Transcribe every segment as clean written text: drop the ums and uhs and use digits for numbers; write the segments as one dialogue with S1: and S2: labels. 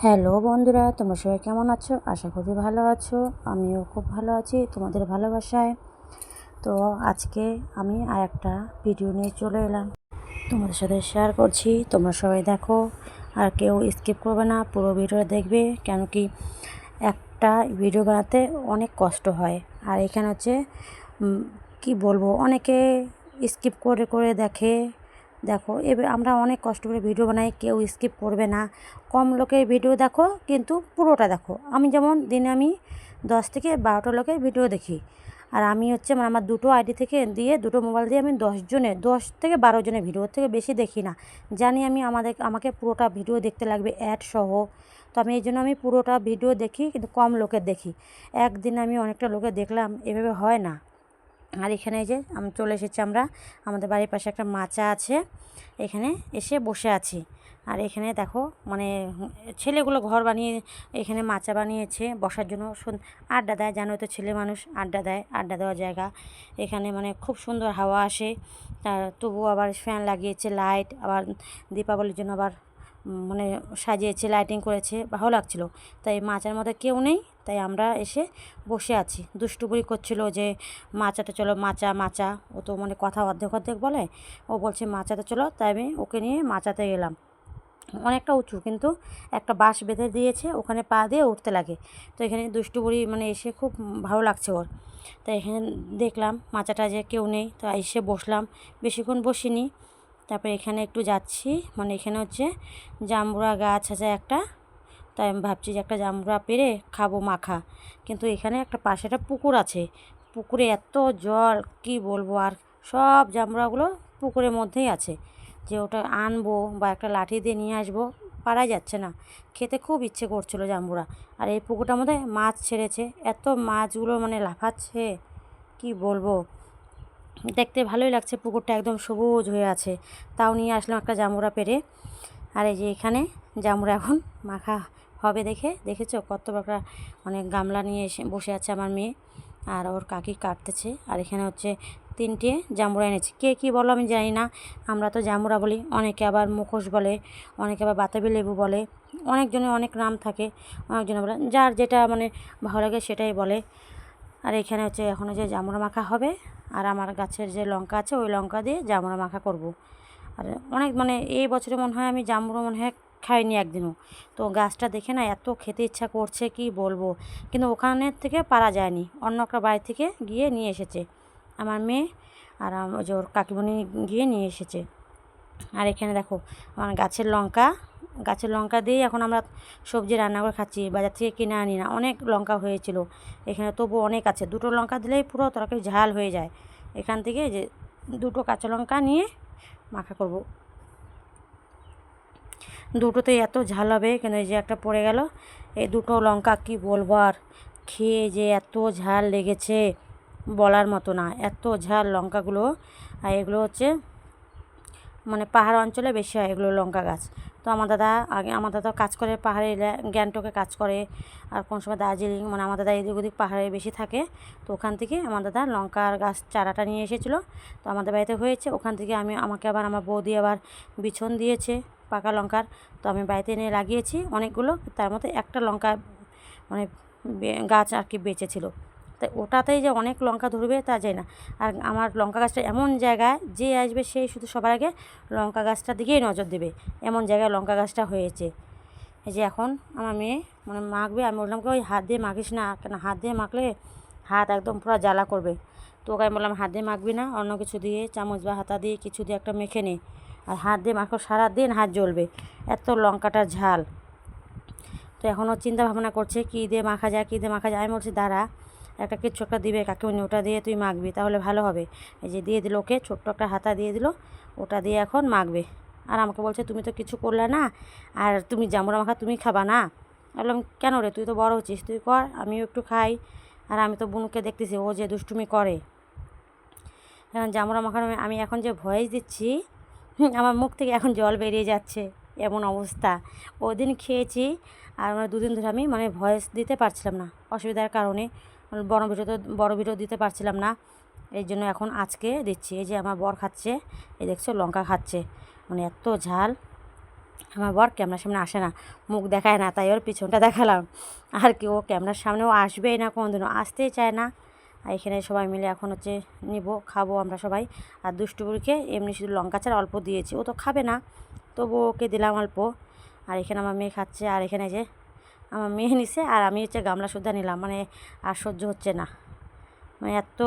S1: Hello বন্ধুরা, তোমরা সবাই কেমন আছো? আশা করি ভালো আছো। আমিও খুব ভালো আছি তোমাদের ভালোবাসায়। তো আজকে আমি আর একটা ভিডিও নিয়ে চলে এলাম, তোমাদের সাথে শেয়ার করছি। তোমরা সবাই দেখো, আর কেউ স্কিপ করবে না, পুরো ভিডিওটা দেখবে। কেন কি একটা ভিডিও বানাতে অনেক কষ্ট হয়। আর এখানে হচ্ছে কি বলবো, অনেকে স্কিপ করে করে দেখো এবার আমরা অনেক কষ্ট করে ভিডিও বানাই, কেউ স্কিপ করবে না। কম লোকের ভিডিও দেখো, কিন্তু পুরোটা দেখো। আমি যেমন দিনে 10 থেকে 12টা লোকের ভিডিও দেখি। আর আমি হচ্ছে আমার দুটো আইডি থেকে দিয়ে, দুটো মোবাইল দিয়ে আমি 10 থেকে 12 জনের ভিডিওর থেকে বেশি দেখি না। জানি আমি আমাকে পুরোটা ভিডিও দেখতে লাগবে অ্যাড সহ। তো আমি এই জন্য আমি পুরোটা ভিডিও দেখি, কিন্তু কম লোকের দেখি। একদিনে আমি অনেকটা লোকের দেখলাম, এভাবে হয় না। আর এখানে এই যে আমি চলে এসেছি, আমাদের বাড়ির পাশে একটা মাচা আছে, এখানে এসে বসে আছি। আর এখানে দেখো ছেলেগুলো ঘর বানিয়ে এখানে মাচা বানিয়েছে বসার জন্য, আড্ডা দেয়। জানো তো, ছেলে মানুষ আড্ডা দেয়, আড্ডা দেওয়ার জায়গা। এখানে খুব সুন্দর হাওয়া আসে। তবুও আবার ফ্যান লাগিয়েছে, লাইট আবার দীপাবলির জন্য আবার সাজিয়েছে, লাইটিং করেছে, ভালো লাগছিল। তাই মাচার মধ্যে কেউ নেই, তাই আমরা এসে বসে আছি। দুষ্টুপুরি করছিল যে মাচাতে চলো, মাচা মাচা। ও তো কথা অর্ধেক অর্ধেক বলে। ও বলছে মাচাতে চলো, তাই আমি ওকে নিয়ে মাচাতে গেলাম। অনেকটা উঁচু, কিন্তু একটা বাঁশ বেঁধে দিয়েছে, ওখানে পা দিয়ে উঠতে লাগে। তো এখানে দুষ্টুপুরি এসে খুব ভালো লাগছে ওর। তাই এখানে দেখলাম মাচাটা যে কেউ নেই, তো এসে বসলাম। বেশিক্ষণ বসিনি। তারপরে এখানে একটু যাচ্ছি, এখানে হচ্ছে জাম্বুরা গাছ আছে একটা। তাই আমি ভাবছি যে একটা জাম্বুরা পেড়ে খাবো মাখা। কিন্তু এখানে একটা পাশে একটা পুকুর আছে, পুকুরে এত জল কি বলবো। আর সব জাম্বুরাগুলো পুকুরের মধ্যেই আছে। যে ওটা আনবো বা একটা লাঠি দিয়ে নিয়ে আসবো, পারা যাচ্ছে না। খেতে খুব ইচ্ছে করছিল জাম্বুরা। আর এই পুকুরটার মধ্যে মাছ ছেড়েছে, এত মাছগুলো লাফাচ্ছে কি বলবো। দেখতে ভালোই লাগছে, পুকুরটা একদম সবুজ হয়ে আছে। তাও নিয়ে আসলাম একটা জাম্বুরা পেড়ে। আর এই যে এখানে জাম্বুরা এখন মাখা হবে। দেখেছো কত বড় গামলা নিয়ে এসে বসে আছে আমার মেয়ে, আর ওর কাকি কাটতেছে। আর এখানে হচ্ছে 3টে জাম্বুরা এনেছে। কে কী বলো আমি জানি না, আমরা তো জাম্বুরা বলি, অনেকে আবার মুখোশ বলে, অনেকে আবার বাতাবি লেবু বলে, অনেকজনের অনেক নাম থাকে। অনেকজনে বলে, যার যেটা ভালো লাগে সেটাই বলে। আর এখানে হচ্ছে এখন যে জাম্বুরা মাখা হবে। আর আমার গাছের যে লঙ্কা আছে, ওই লঙ্কা দিয়ে জাম্বুরা মাখা করব। আর অনেক এই বছরে মনে হয় আমি জাম্বুরা খাইনি একদিনও। তো গাছটা দেখে না এত খেতে ইচ্ছা করছে কি বলবো। কিন্তু ওখানের থেকে পারা যায়নি, অন্য একটা বাড়ি থেকে গিয়ে নিয়ে এসেছে আমার মেয়ে। আর যে ওর কাকিমণি গিয়ে নিয়ে এসেছে। আর এখানে দেখো আমার গাছের লঙ্কা দিয়েই এখন আমরা সবজি রান্না করে খাচ্ছি, বাজার থেকে কিনে আনি না। অনেক লঙ্কা হয়েছিল এখানে, তবু অনেক আছে। দুটো লঙ্কা দিলেই পুরো তরকারি ঝাল হয়ে যায়। এখান থেকে যে দুটো কাঁচা লঙ্কা নিয়ে মাখা করব। দুটোতেই এত ঝাল হবে, কিন্তু এই যে একটা পড়ে গেল। এই দুটো লঙ্কা কি বলবো, আর খেয়ে যে এত ঝাল লেগেছে বলার মতো না, এত ঝাল লঙ্কাগুলো। আর এগুলো হচ্ছে পাহাড় অঞ্চলে বেশি হয় এগুলো লঙ্কা গাছ। তো আমার দাদা কাজ করে পাহাড়ে, গ্যাংটকে কাজ করে। আর কোন সময় দার্জিলিং, আমার দাদা এদিক ওদিক পাহাড়ে বেশি থাকে। তো ওখান থেকে আমার দাদা লঙ্কার গাছ চারাটা নিয়ে এসেছিলো। তো আমাদের বাড়িতে হয়েছে, ওখান থেকে আমাকে আবার আমার বৌদি আবার বিছন দিয়েছে পাকা লঙ্কার। তো আমি বাড়িতে এনে লাগিয়েছি অনেকগুলো, তার মধ্যে একটা লঙ্কা গাছ আর কি বেঁচেছিল। তাই ওটাতেই যে অনেক লঙ্কা ধরবে তা যায় না। আর আমার লঙ্কা গাছটা এমন জায়গায়, যে আসবে সেই শুধু সবার আগে লঙ্কা গাছটার দিকেই নজর দেবে, এমন জায়গায় লঙ্কা গাছটা হয়েছে। এই যে এখন আমার মেয়ে মাখবে। আমি বললাম কি, ওই হাত দিয়ে মাখিস না, কেন হাত দিয়ে মাখলে হাত একদম পুরো জ্বালা করবে। তো ওকে আমি বললাম হাত দিয়ে মাখবি না, অন্য কিছু দিয়ে, চামচ বা হাতা দিয়ে কিছু দিয়ে একটা মেখে নে। আর হাত দিয়ে মাখো, সারাদিন হাত জ্বলবে, এত লঙ্কাটা ঝাল। তো এখনও চিন্তা ভাবনা করছে কী দিয়ে মাখা যায়, আমি বলছি দাঁড়া, কিছু একটা দিবে কাকিমণি, ওটা দিয়ে তুই মাখবি, তাহলে ভালো হবে। এই যে দিয়ে দিল ওকে, ছোট্ট একটা হাতা দিয়ে দিল, ওটা দিয়ে এখন মাখবে। আর আমাকে বলছে তুমি তো কিছু করলে না, আর তুমি জাম্বুরা মাখা তুমি খাবা না। বললাম কেন রে, তুই তো বড় হচ্ছিস, তুই কর, আমিও একটু খাই। আর আমি তো বুনুকে দেখতেছি ও যে দুষ্টুমি করে। এখন জাম্বুরা মাখানো আমি এখন যে ভয়েস দিচ্ছি, আমার মুখ থেকে এখন জল বেরিয়ে যাচ্ছে, এমন অবস্থা। ওদিন খেয়েছি, আর 2 দিন ধরে আমি ভয়েস দিতে পারছিলাম না, অসুবিধার কারণে। বড় ভিডিও দিতে পারছিলাম না, এই জন্য এখন আজকে দিচ্ছি। এই যে আমার বর খাচ্ছে, এই দেখছো লঙ্কা খাচ্ছে, এত ঝাল। আমার বর ক্যামেরার সামনে আসে না, মুখ দেখায় না, তাই ওর পিছনটা দেখালাম। আর কি, ও ক্যামেরার সামনেও আসবেই না, কোনোদিনও আসতেই চায় না। আর এখানে সবাই মিলে এখন হচ্ছে খাবো আমরা সবাই। আর দুষ্টুপুরিকে এমনি শুধু লঙ্কা ছাড়া অল্প দিয়েছি, ও তো খাবে না, তবু ওকে দিলাম অল্প। আর এখানে আমার মেয়ে খাচ্ছে, আর এখানে যে আমার মেয়ে নিছে, আর আমি হচ্ছে গামলা সুদ্ধা নিলাম, মানে আর সহ্য হচ্ছে না, মানে এত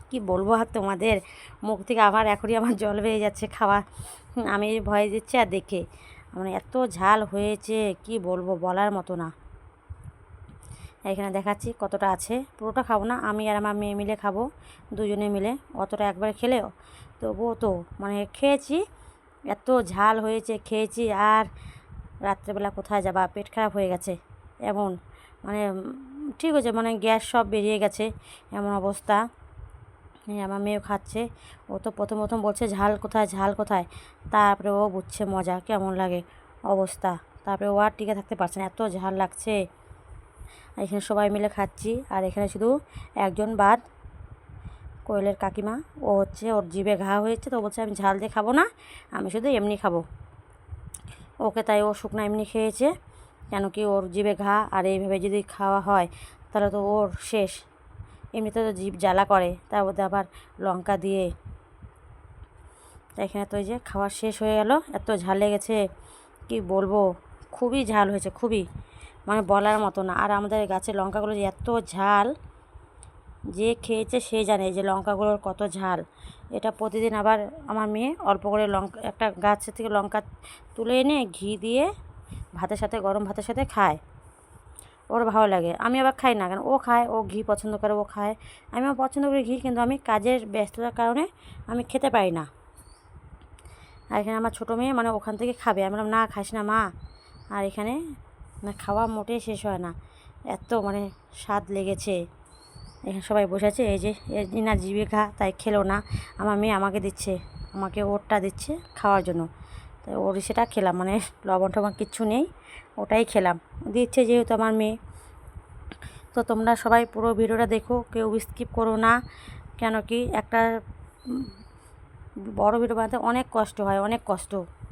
S1: কি বলবো আর তোমাদের, মুখ থেকে আবার এখনই আমার জল বেরিয়ে যাচ্ছে খাওয়া। আমি ভয় দিচ্ছি আর দেখে, মানে এত ঝাল হয়েছে কি বলবো, বলার মতো না। এখানে দেখাচ্ছি কতটা আছে, পুরোটা খাবো না, আমি আর আমার মেয়ে মিলে খাবো, দুজনে মিলে। অতটা একবার খেলেও তবুও তো মানে খেয়েছি, এত ঝাল হয়েছে খেয়েছি। আর রাত্রেবেলা কোথায় যাবা, পেট খারাপ হয়ে গেছে এমন, মানে ঠিক হয়েছে, মানে গ্যাস সব বেরিয়ে গেছে এমন অবস্থা। আমার মেয়েও খাচ্ছে, ও তো প্রথম প্রথম বলছে ঝাল কোথায়, ঝাল কোথায়, তারপরে ও বুঝছে মজা কেমন লাগে অবস্থা। তারপরে ও আর টিকে থাকতে পারছে না, এত ঝাল লাগছে। এখানে সবাই মিলে খাচ্ছি, আর এখানে শুধু একজন বাদ, কোয়েলের কাকিমা, ও হচ্ছে ওর জিভে ঘা হয়েছে, তো বলছে আমি ঝাল দিয়ে খাবো না, আমি শুধু এমনি খাবো। ওকে তাই ও শুকনো এমনি খেয়েছে, কেন কি ওর জিভে ঘা, আর এইভাবে যদি খাওয়া হয় তাহলে তো ওর শেষ। এমনিতে তো জিভ জ্বালা করে, তার মধ্যে আবার লঙ্কা দিয়ে। এখানে তো এই যে খাওয়া শেষ হয়ে গেল, এত ঝাল লেগেছে কি বলবো, খুবই ঝাল হয়েছে, খুবই, মানে বলার মতো না। আর আমাদের গাছের লঙ্কাগুলো যে এত ঝাল, যে খেয়েছে সে জানে যে লঙ্কাগুলোর কত ঝাল। এটা প্রতিদিন আবার আমার মেয়ে অল্প করে লঙ্কা, একটা গাছ থেকে লঙ্কা তুলে এনে ঘি দিয়ে ভাতের সাথে, গরম ভাতের সাথে খায়, ওর ভালো লাগে। আমি আবার খাই না, কারণ ও খায়, ও ঘি পছন্দ করে, ও খায়। আমিও পছন্দ করি ঘি, কিন্তু আমি কাজের ব্যস্ততার কারণে আমি খেতে পারি না। আর এখানে আমার ছোটো মেয়ে মানে ওখান থেকে খাবে, আমি বললাম না খাস না মা। আর এখানে না খাওয়া মোটেই শেষ হয় না, এত মানে স্বাদ লেগেছে। এখানে সবাই বসে আছে, এই যে না জিভে ঘা, তাই খেলো না। আমার মেয়ে আমাকে দিচ্ছে, আমাকে ওরটা দিচ্ছে খাওয়ার জন্য, তাই ওর সেটা খেলাম, মানে লবণ টবণ কিচ্ছু নেই, ওটাই খেলাম, দিচ্ছে যেহেতু আমার মেয়ে। তো তোমরা সবাই পুরো ভিডিওটা দেখো, কেউ স্কিপ করো না, কেন কি একটা বড় ভিডিও বানাতে অনেক কষ্ট হয়, অনেক কষ্ট,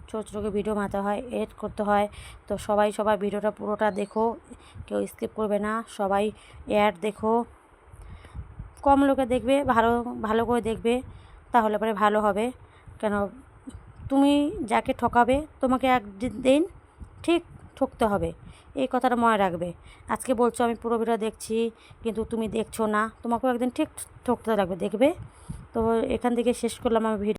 S1: ছোটো ছোটো ভিডিও বানাতে হয়, এডিট করতে হয়। তো সবাই ভিডিওটা পুরোটা দেখো, কেউ স্কিপ করবে না, সবাই অ্যাড দেখো, কম লোকে দেখবে, ভালো ভালো করে দেখবে, তাহলে পরে ভালো হবে। কেন, তুমি যাকে ঠকাবে তোমাকে একদিন ঠিক ঠকতে হবে, এই কথাটা মনে রাখবে। আজকে বলছো আমি পুরো ভিডিও দেখছি, কিন্তু তুমি দেখছো না, তোমাকেও একদিন ঠিক ঠকতে লাগবে, দেখবে। তো এখান থেকে শেষ করলাম আমি ভিডিও।